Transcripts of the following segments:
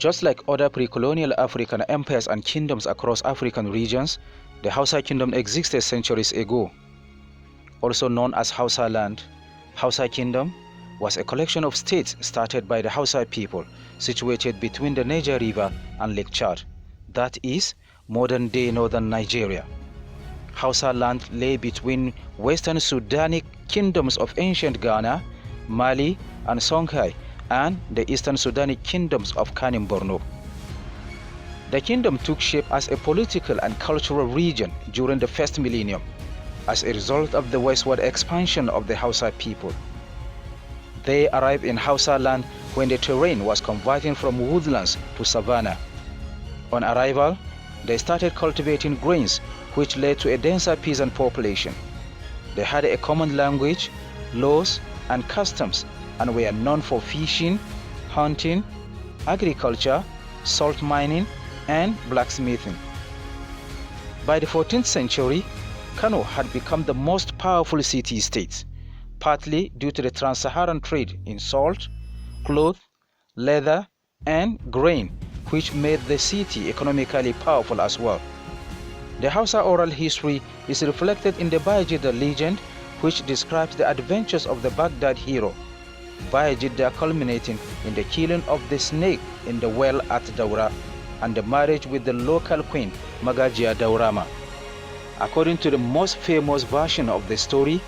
Just like other pre-colonial African empires and kingdoms across African regions, the Hausa Kingdom existed centuries ago. Also known as Hausa land, Hausa Kingdom was a collection of states started by the Hausa people situated between the Niger River and Lake Chad, that is, modern-day northern Nigeria. Hausa land lay between western Sudanic kingdoms of ancient Ghana, Mali, and Songhai, and the eastern Sudanic kingdoms of Kanem Borno. The kingdom took shape as a political and cultural region during the first millennium, as a result of the westward expansion of the Hausa people. They arrived in Hausa land when the terrain was converting from woodlands to savanna. On arrival, they started cultivating grains, which led to a denser peasant population. They had a common language, laws, and customs, and were known for fishing, hunting, agriculture, salt mining, and blacksmithing. By the 14th century, Kano had become the most powerful city-state, partly due to the trans-Saharan trade in salt, cloth, leather, and grain, which made the city economically powerful as well. The Hausa oral history is reflected in the Bayajidda legend, which describes the adventures of the Baghdad hero, Bayajidda, culminating in the killing of the snake in the well at Daura and the marriage with the local queen, Magajia Daurama. According to the most famous version of the story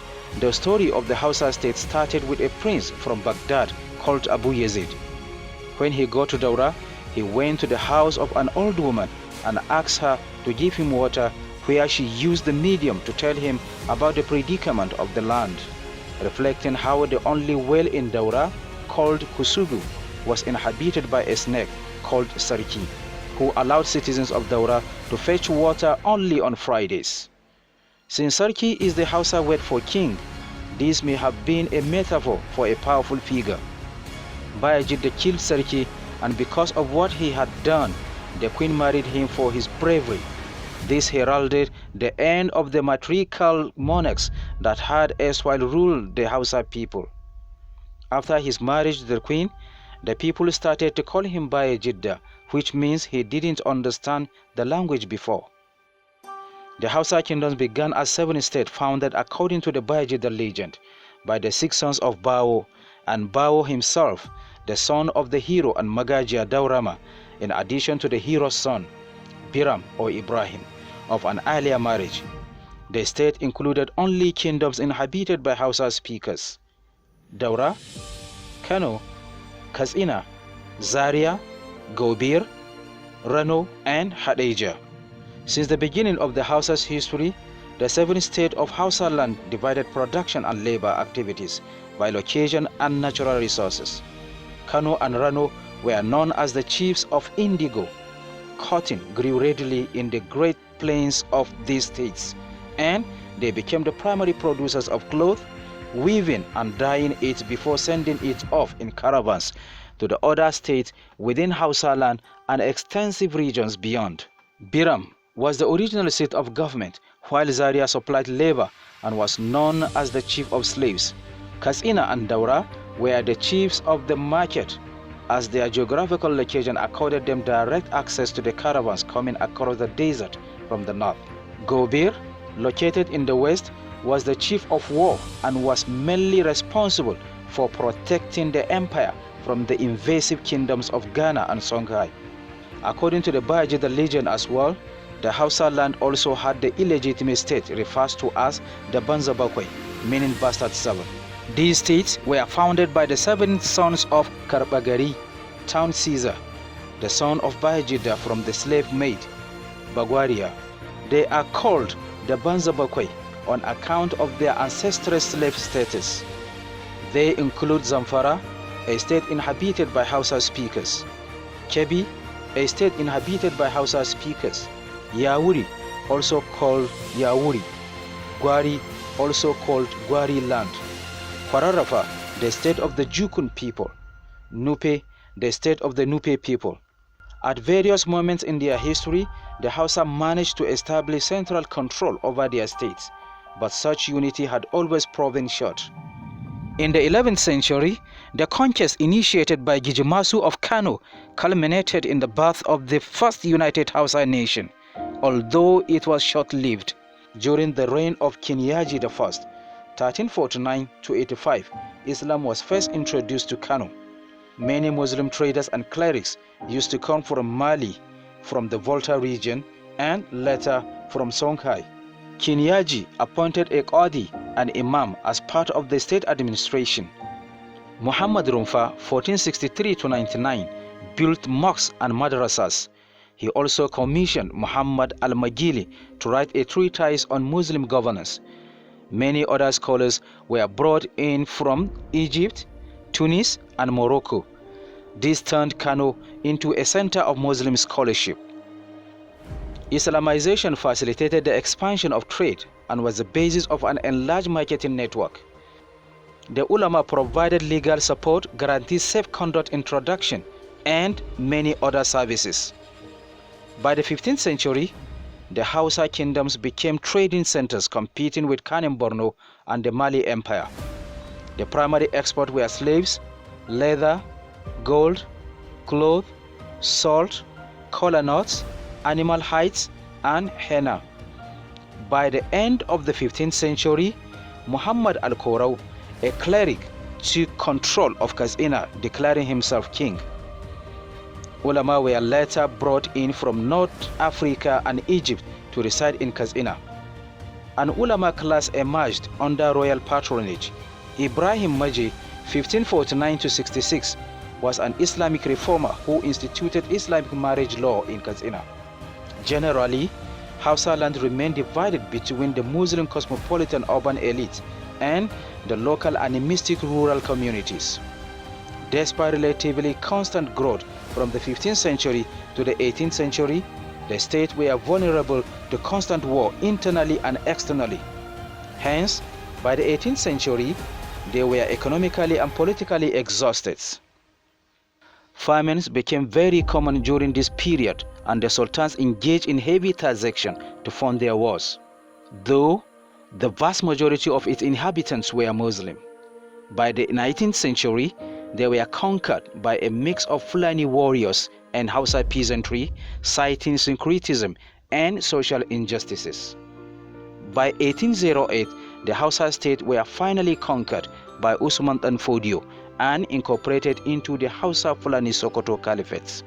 of the Hausa state started with a prince from Baghdad called Abu Yazid. When he got to Daura, he went to the house of an old woman and asked her to give him water, where she used the medium to tell him about the predicament of the land, reflecting how the only well in Daura, called Kusugu, was inhabited by a snake called Sarki, who allowed citizens of Daura to fetch water only on Fridays. Since Sarki is the Hausa word for king, this may have been a metaphor for a powerful figure. Bayajidda killed Sarki, and because of what he had done, the queen married him for his bravery. This heralded the end of the matriarchal monarchs that had erstwhile ruled the Hausa people. After his marriage to the queen, the people started to call him Bayajidda, which means he didn't understand the language before. The Hausa kingdoms began as 7 states founded according to the Bayajidda legend by the 6 sons of Bawo, and Bawo himself, the son of the hero and Magajia Daurama, in addition to the hero's son, Biram or Ibrahim, of an earlier marriage. The state included only kingdoms inhabited by Hausa speakers: Daura, Kano, Katsina, Zaria, Gobir, Rano, and Hadeja. Since the beginning of the Hausa's history, the 7 states of Hausa land divided production and labor activities by location and natural resources. Kano and Rano were known as the chiefs of indigo. Cotton grew readily in the great plains of these states, and they became the primary producers of cloth, weaving and dyeing it before sending it off in caravans to the other states within Hausa land and extensive regions beyond. Biram was the original seat of government, while Zaria supplied labor and was known as the chief of slaves. Katsina and Daura were the chiefs of the market, as their geographical location accorded them direct access to the caravans coming across the desert from the north. Gobir, located in the west, was the chief of war and was mainly responsible for protecting the empire from the invasive kingdoms of Ghana and Songhai. According to the Bayajidda legend as well, the Hausa land also had the illegitimate state referred to as the Banza Bakwai, meaning bastard 7. These states were founded by the 7 sons of Karbagari, town Caesar, the son of Bayajidda from the slave maid, Bagwaria. They are called the Banza Bakwai on account of their ancestral slave status. They include Zamfara, a state inhabited by Hausa speakers; Kebbi, a state inhabited by Hausa speakers; Yawuri, also called Yawuri; Gwari, also called Gwari land; Kwararafa, the state of the Jukun people; Nupe, the state of the Nupe people. At various moments in their history, the Hausa managed to establish central control over their states, but such unity had always proven short. In the 11th century, the conquest initiated by Gijimasu of Kano culminated in the birth of the first united Hausa nation, although it was short-lived. During the reign of King Yaji I, 1349 to 85, Islam was first introduced to Kano. Many Muslim traders and clerics used to come from Mali, from the Volta region, and later from Songhai. King Yaji appointed a Qadi, an Imam, as part of the state administration. Muhammad Rumfa, 1463 to 99, built mosques and madrasas. He also commissioned Muhammad al-Magili to write a treatise on Muslim governance. Many other scholars were brought in from Egypt, Tunis, and Morocco. This turned Kano into a center of Muslim scholarship. Islamization facilitated the expansion of trade and was the basis of an enlarged marketing network. The ulama provided legal support, guaranteed safe conduct introduction, and many other services. By the 15th century, the Hausa Kingdoms became trading centers competing with Kanem Borno and the Mali Empire. The primary exports were slaves, leather, gold, cloth, salt, kola nuts, animal hides, and henna. By the end of the 15th century, Muhammad al-Korau, a cleric, took control of Kazina, declaring himself king. Ulama were later brought in from North Africa and Egypt to reside in Kazina. An ulama class emerged under royal patronage. Ibrahim Maji, 1549 to 66, was an Islamic reformer who instituted Islamic marriage law in Kazina. Generally, Hausa land remained divided between the Muslim cosmopolitan urban elite and the local animistic rural communities. Despite relatively constant growth from the 15th century to the 18th century, the state were vulnerable to constant war internally and externally. Hence, by the 18th century, they were economically and politically exhausted. Famines became very common during this period, and the sultans engaged in heavy taxation to fund their wars, though the vast majority of its inhabitants were Muslim. By the 19th century, they were conquered by a mix of Fulani warriors and Hausa peasantry, citing syncretism and social injustices. By 1808, the Hausa state were finally conquered by Usman Dan Fodio and incorporated into the Hausa Fulani Sokoto Caliphates.